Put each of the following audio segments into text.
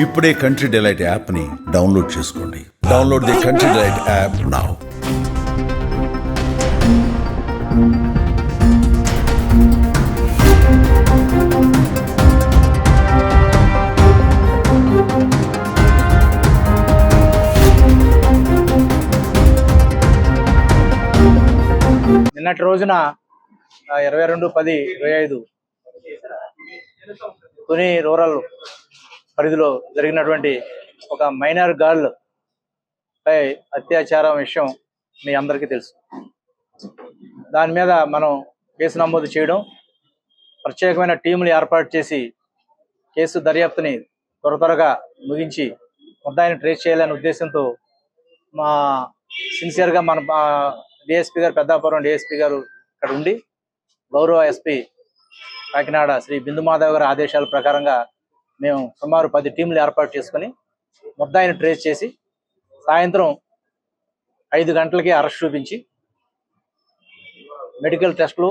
ఇప్పుడే country delight యాప్ని download చేసుకోండి. Download the country delight app now. నిన్నటి రోజున 22/10/25 తుని రూరల్ పరిధిలో జరిగినటువంటి ఒక మైనర్ గర్ల్ పై అత్యాచారం విషయం మీ అందరికీ తెలుసు. దాని మీద మనం కేసు నమోదు చేయడం, ప్రత్యేకమైన టీములు ఏర్పాటు చేసి కేసు దర్యాప్తుని త్వరగా ముగించి ముద్దాయిని ట్రేస్ చేయాలనే ఉద్దేశంతో మా సిన్సియర్గా మన డిఎస్పీ గారు, పెద్దాపురం డిఎస్పీ గారు ఇక్కడ ఉండి గౌరవ ఎస్పీ కాకినాడ శ్రీ బిందు మాధవ్ గారి ఆదేశాల ప్రకారంగా మేము సుమారు 10 టీంలు ఏర్పాటు చేసుకొని ముద్దాయిని ట్రేస్ చేసి సాయంత్రం 5 గంటలకి అరెస్ట్ చూపించి మెడికల్ టెస్టులు,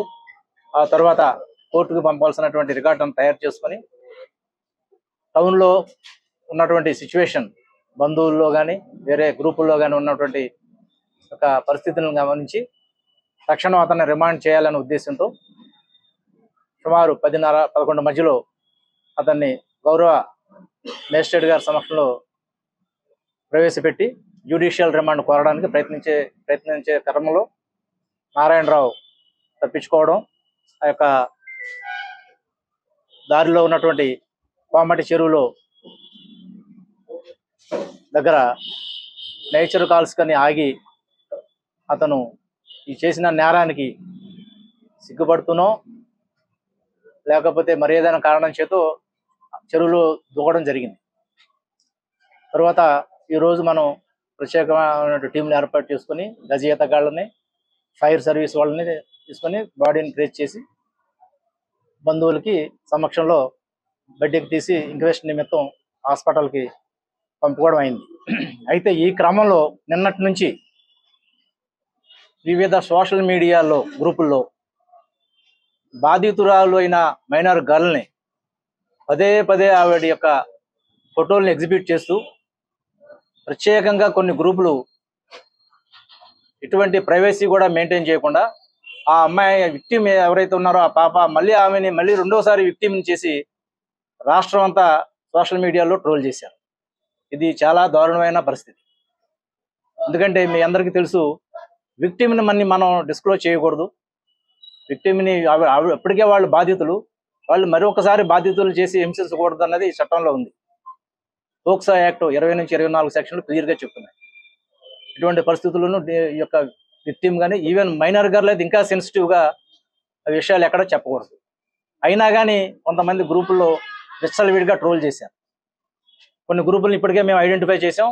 ఆ తర్వాత కోర్టుకు పంపాల్సినటువంటి రికార్డును తయారు చేసుకొని టౌన్లో ఉన్నటువంటి సిచ్యువేషన్, బంధువుల్లో కానీ వేరే గ్రూపుల్లో కానీ ఉన్నటువంటి ఒక పరిస్థితులను గమనించి తక్షణం అతన్ని రిమాండ్ చేయాలనే ఉద్దేశంతో సుమారు 10:30-11 మధ్యలో అతన్ని గౌరవ మేజిస్ట్రేట్ గారి సమక్షంలో ప్రవేశపెట్టి జ్యుడిషియల్ రిమాండ్ కోరడానికి ప్రయత్నించే క్రమంలో నారాయణరావు తప్పించుకోవడం, ఆ యొక్క దారిలో ఉన్నటువంటి కోమటి చెరువులో దగ్గర నేచర్ కాల్స్ కని ఆగి అతను ఈ చేసిన నేరానికి సిగ్గుపడుతూనో లేకపోతే మరి ఏదైనా కారణం చేతో చెరువులో దూకడం జరిగింది. తర్వాత ఈరోజు మనం ప్రత్యేకమైన టీంలు ఏర్పాటు చేసుకొని గజఈతగాళ్ళని, ఫైర్ సర్వీస్ వాళ్ళని తీసుకొని బాడీని ట్రేస్ చేసి బంధువులకి సమక్షంలో బయటికి తీసి ఇంక్వెస్ట్ నిమిత్తం హాస్పిటల్కి పంపుకోవడం అయింది. అయితే ఈ క్రమంలో నిన్నటి నుంచి వివిధ సోషల్ మీడియాలో గ్రూపుల్లో బాధితురాలు అయిన మైనర్ గర్ల్ని పదే ఆవిడ యొక్క ఫోటోల్ని ఎగ్జిబిట్ చేస్తూ ప్రత్యేకంగా కొన్ని గ్రూపులు ఎటువంటి ప్రైవసీ కూడా మెయింటైన్ చేయకుండా ఆ అమ్మాయి విక్టిమ్ ఎవరైతే ఉన్నారో ఆ పాప ఆమెని మళ్ళీ రెండోసారి విక్టిమ్ని చేసి రాష్ట్రం అంతా సోషల్ మీడియాలో ట్రోల్ చేశారు. ఇది చాలా దారుణమైన పరిస్థితి. ఎందుకంటే మీ అందరికీ తెలుసు, విక్టిమ్ని మనం డిస్క్లోజ్ చేయకూడదు. విక్టిమ్ని ఇప్పటికే వాళ్ళు బాధితులు, వాళ్ళు మరొకసారి బాధితులు చేసి హింసించకూడదు అన్నది చట్టంలో ఉంది. పోక్సో యాక్ట్ 20 నుంచి 24 సెక్షన్లు క్లియర్గా చెప్తున్నాయి. ఇటువంటి పరిస్థితులను ఈ యొక్క విక్టిమ్ కానీ ఈవెన్ మైనర్ గర్ల్ అయితే ఇంకా సెన్సిటివ్గా ఆ విషయాలు ఎక్కడో చెప్పకూడదు. అయినా కానీ కొంతమంది గ్రూపుల్లో విచ్చలవిడిగా ట్రోల్ చేశారు. కొన్ని గ్రూపులను ఇప్పటికే మేము ఐడెంటిఫై చేసాం.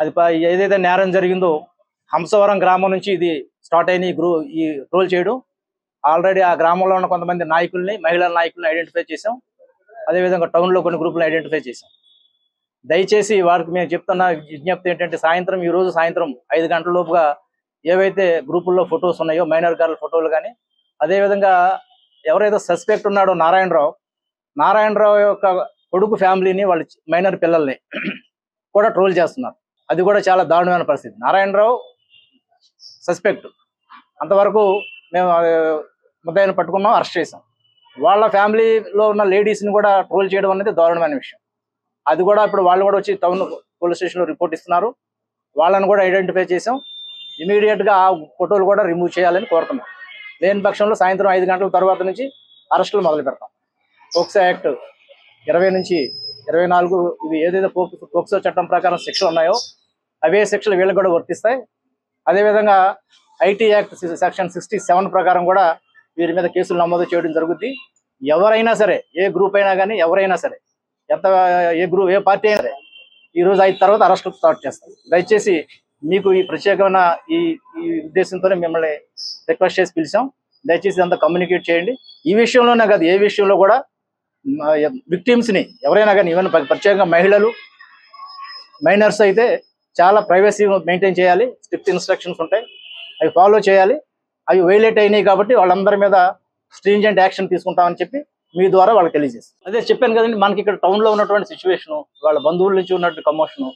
అది ఏదైతే నేరం జరిగిందో హంసవరం గ్రామం నుంచి ఇది స్టార్ట్ అయిన ఈ ట్రోల్ చేయడం. ఆల్రెడీ ఆ గ్రామంలో ఉన్న కొంతమంది నాయకుల్ని, మహిళా నాయకుల్ని ఐడెంటిఫై చేసాం. అదేవిధంగా టౌన్లో కొన్ని గ్రూపులను ఐడెంటిఫై చేసాం. దయచేసి వారికి మేము చెప్తున్న విజ్ఞప్తి ఏంటంటే ఈరోజు సాయంత్రం 5 గంటల లోపుగా ఏవైతే గ్రూపుల్లో ఫొటోస్ ఉన్నాయో మైనర్ గర్ల్ ఫోటోలు కానీ, అదేవిధంగా ఎవరైతే సస్పెక్ట్ ఉన్నాడో నారాయణరావు యొక్క కొడుకు ఫ్యామిలీని, వాళ్ళ మైనర్ పిల్లల్ని కూడా ట్రోల్ చేస్తున్నారు. అది కూడా చాలా దారుణమైన పరిస్థితి. నారాయణరావు సస్పెక్ట్, అంతవరకు మేము ముద్దాయిని పట్టుకున్నాం, అరెస్ట్ చేసాం. వాళ్ళ ఫ్యామిలీలో ఉన్న లేడీస్ని కూడా ట్రోల్ చేయడం అనేది దారుణమైన విషయం. అది కూడా ఇప్పుడు వాళ్ళు కూడా వచ్చి టౌన్ పోలీస్ స్టేషన్లో రిపోర్ట్ ఇస్తున్నారు. వాళ్ళని కూడా ఐడెంటిఫై చేసాం. ఇమీడియట్గా ఆ ఫోటోలు కూడా రిమూవ్ చేయాలని కోరుతున్నాం. లేని పక్షంలో సాయంత్రం 5 గంటల తర్వాత నుంచి అరెస్టులు మొదలు పెడతాం. పోక్సో యాక్ట్ 20 నుంచి 24 ఇవి ఏదైతే పోక్సో చట్టం ప్రకారం శిక్షలు ఉన్నాయో అవే శిక్షలు వీళ్ళకి కూడా వర్తిస్తాయి. అదేవిధంగా ఐటీ యాక్ట్ సెక్షన్ 67 ప్రకారం కూడా వీరి మీద కేసులు నమోదు చేయడం జరుగుద్ది. ఎవరైనా సరే, ఏ గ్రూప్ అయినా కానీ, ఎవరైనా సరే, ఏ పార్టీ అయినా సరే ఈరోజు 5 తర్వాత అరెస్టులు స్టార్ట్ చేస్తాం. దయచేసి మీకు ఈ ప్రత్యేకమైన ఈ ఉద్దేశంతోనే మిమ్మల్ని రిక్వెస్ట్ చేసి పిలిచాం. దయచేసి అంతా కమ్యూనికేట్ చేయండి. ఈ విషయంలోనే కాదు, ఏ విషయంలో కూడా విక్టిమ్స్ని ఎవరైనా కానీ, ఈవెన్ ప్రత్యేకంగా మహిళలు, మైనర్స్ అయితే చాలా ప్రైవసీ మెయింటైన్ చేయాలి. స్ట్రిక్ట్ ఇన్స్ట్రక్షన్స్ ఉంటాయి, అవి ఫాలో చేయాలి. అవి వైలేట్ అయినాయి కాబట్టి వాళ్ళందరి మీద స్ట్రింజెంట్ యాక్షన్ తీసుకుంటామని చెప్పి మీ ద్వారా వాళ్ళకి తెలియజేస్తాం. అదే చెప్పాను కదండి, మనకి ఇక్కడ టౌన్లో ఉన్నటువంటి సిచ్యువేషను, వాళ్ళ బంధువుల నుంచి ఉన్నటువంటి కమోషను,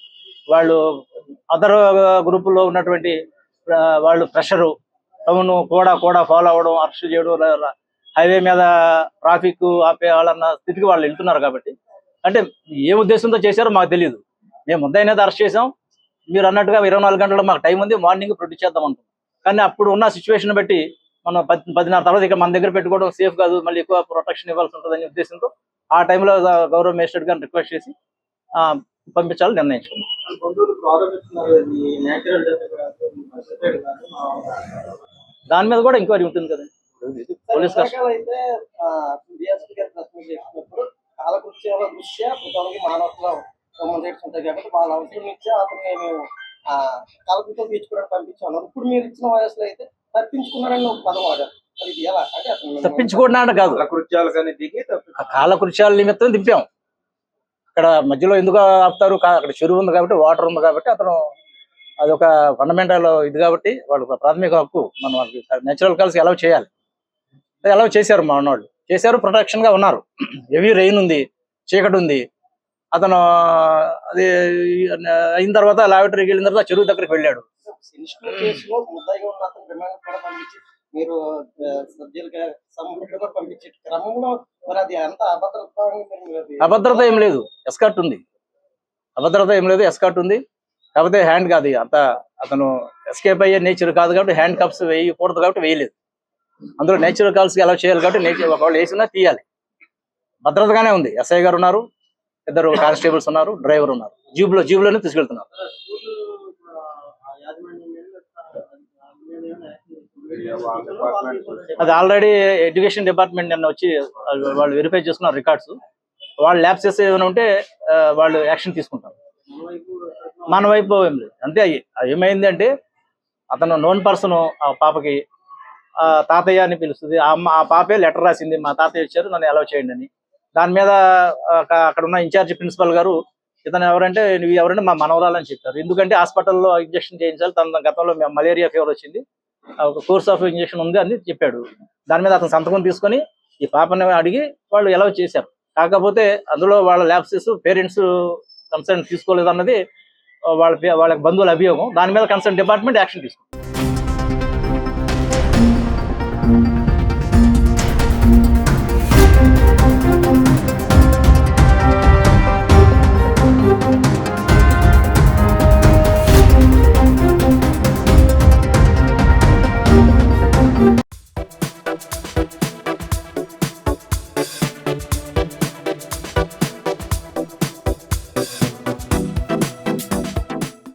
వాళ్ళు అదర్ గ్రూపుల్లో ఉన్నటువంటి వాళ్ళు ప్రెషరు, టౌన్ కూడా ఫాలో అవ్వడం, అరెస్ట్ చేయడం, హైవే మీద ట్రాఫిక్ ఆపేయాలన్న స్థితికి వాళ్ళు వెళ్తున్నారు. కాబట్టి అంటే ఏ ఉద్దేశంతో చేశారో మాకు తెలియదు. మేము ముద్దాయినైతే అరెస్ట్ చేసాం, మీరు అన్నట్టుగా 24 గంటలు మాకు టైం ఉంది, మార్నింగ్ ప్రొడ్యూస్ చేద్దాం అనుకున్నాం. కానీ అప్పుడు ఉన్న సిచ్యువేషన్ బట్టి మనం 10:30 తర్వాత ఇక మన దగ్గర పెట్టుకోవడం సేఫ్ కాదు, మళ్ళీ ఎక్కువ ప్రొటెక్షన్ ఇవ్వాల్సి ఉంటుందనే ఉద్దేశంతో ఆ టైంలో గౌరవ మేజిస్ట్రేట్ గారిని రిక్వెస్ట్ చేసి పంపించాలని నిర్ణయించుకున్నాం. దాని మీద కూడా ఎంక్వైరీ ఉంటుంది కదండి. పోలీస్ అయితే డిఎస్పీ గారు ప్రెస్ మీట్ చేసినప్పుడు కాలకృత్యాల దృష్ట్యా ప్రతి మానవత్వం రైట్స్ ఉంటాయి కాబట్టి వాళ్ళ అవసరం ఇచ్చే అతను మేము కాలకృత్యం తీర్చుకోవడానికి పంపించాను. ఇప్పుడు మీరు ఇచ్చిన వయసులో అయితే తప్పించుకున్నారని ఒక పదం వాడారు. మరి ఇది ఎలా అంటే అతను తప్పించుకోవడం కాదు, కృత్యాలు కానీ దిగి కాలకృత్యాల నిమిత్తం దింపాం. అక్కడ మధ్యలో ఎందుకు ఆపుతారు, అక్కడ చెరువు ఉంది కాబట్టి, వాటర్ ఉంది కాబట్టి, అతను అదొక ఫండమెంటల్ ఇది కాబట్టి వాళ్ళకి ప్రాథమిక హక్కు. మనం వాళ్ళకి నేచురల్ కాల్స్ అలౌ చేయాలి, అది అలౌ చేశారు. మా వాళ్ళు చేశారు, ప్రొటెక్షన్ గా ఉన్నారు. హెవీ రెయిన్ ఉంది, చీకటి ఉంది. అతను అది అయిన తర్వాత లాబొరేటరీకి వెళ్ళిన తర్వాత చెరువు దగ్గరికి వెళ్ళాడు. కేసులో ముద్దాయిగా ఉన్న అతను రిమాండ్ కూడా పంపించి మీరు సబ్జెక్ట్ పంపించే క్రమంలో మరి అది ఎంత అభద్రత ఏం లేదు, ఎస్కార్ట్ ఉంది. అభద్రత ఏం లేదు, ఎస్కార్ట్ ఉంది. కాకపోతే హ్యాండ్ కాదు అంత, అతను ఎస్కేప్ అయ్యే నేచర్ కాదు కాబట్టి హ్యాండ్ కప్స్ వేయకూడదు కాబట్టి వేయలేదు. అందులో నేచురల్ కాల్స్కి అలౌ చేయాలి కాబట్టి నేచర్ వాళ్ళు వేసినా తీయాలి. భద్రతగానే ఉంది. ఎస్ఐ గారు ఉన్నారు, 2 కానిస్టేబుల్స్ ఉన్నారు, డ్రైవర్ ఉన్నారు. జీబులోనే తీసుకెళ్తున్నారు. అది ఆల్రెడీ ఎడ్యుకేషన్ డిపార్ట్మెంట్ నిన్న వచ్చి వాళ్ళు వెరిఫై చేసుకున్నారు రికార్డ్స్. వాళ్ళు ల్యాబ్సెస్ ఏమైనా ఉంటే వాళ్ళు యాక్షన్ తీసుకుంటారు. మన వైపు ఏం లేదు. అంతే ఏమైంది అంటే అతను నోన్ పర్సన్, ఆ పాపకి తాతయ్య అని పిలుస్తుంది. ఆ పాపే లెటర్ రాసింది, మా తాతయ్య వచ్చారు నన్ను అలౌ చేయండి అని. దాని మీద అక్కడ ఉన్న ఇన్ఛార్జ్ ప్రిన్సిపల్ గారు ఇతను ఎవరంటే నువ్వు ఎవరంటే మా మనవరాలని చెప్పారు. ఎందుకంటే హాస్పిటల్లో ఇంజక్షన్ చేయించాలి, తన గతంలో మలేరియా ఫీవర్ వచ్చింది, ఒక కోర్స్ ఆఫ్ ఇంజక్షన్ ఉంది అని చెప్పాడు. దాని మీద అతను సంతకం తీసుకొని ఈ పాపని అడిగి వాళ్ళు అలౌ చేశారు. కాకపోతే అందులో వాళ్ళ ల్యాబ్సెస్ పేరెంట్స్ కన్సర్న్ తీసుకోలేదు అన్నది వాళ్ళ బంధువుల అభియోగం. దాని మీద కన్సర్న్ డిపార్ట్మెంట్ యాక్షన్ తీసుకుంది.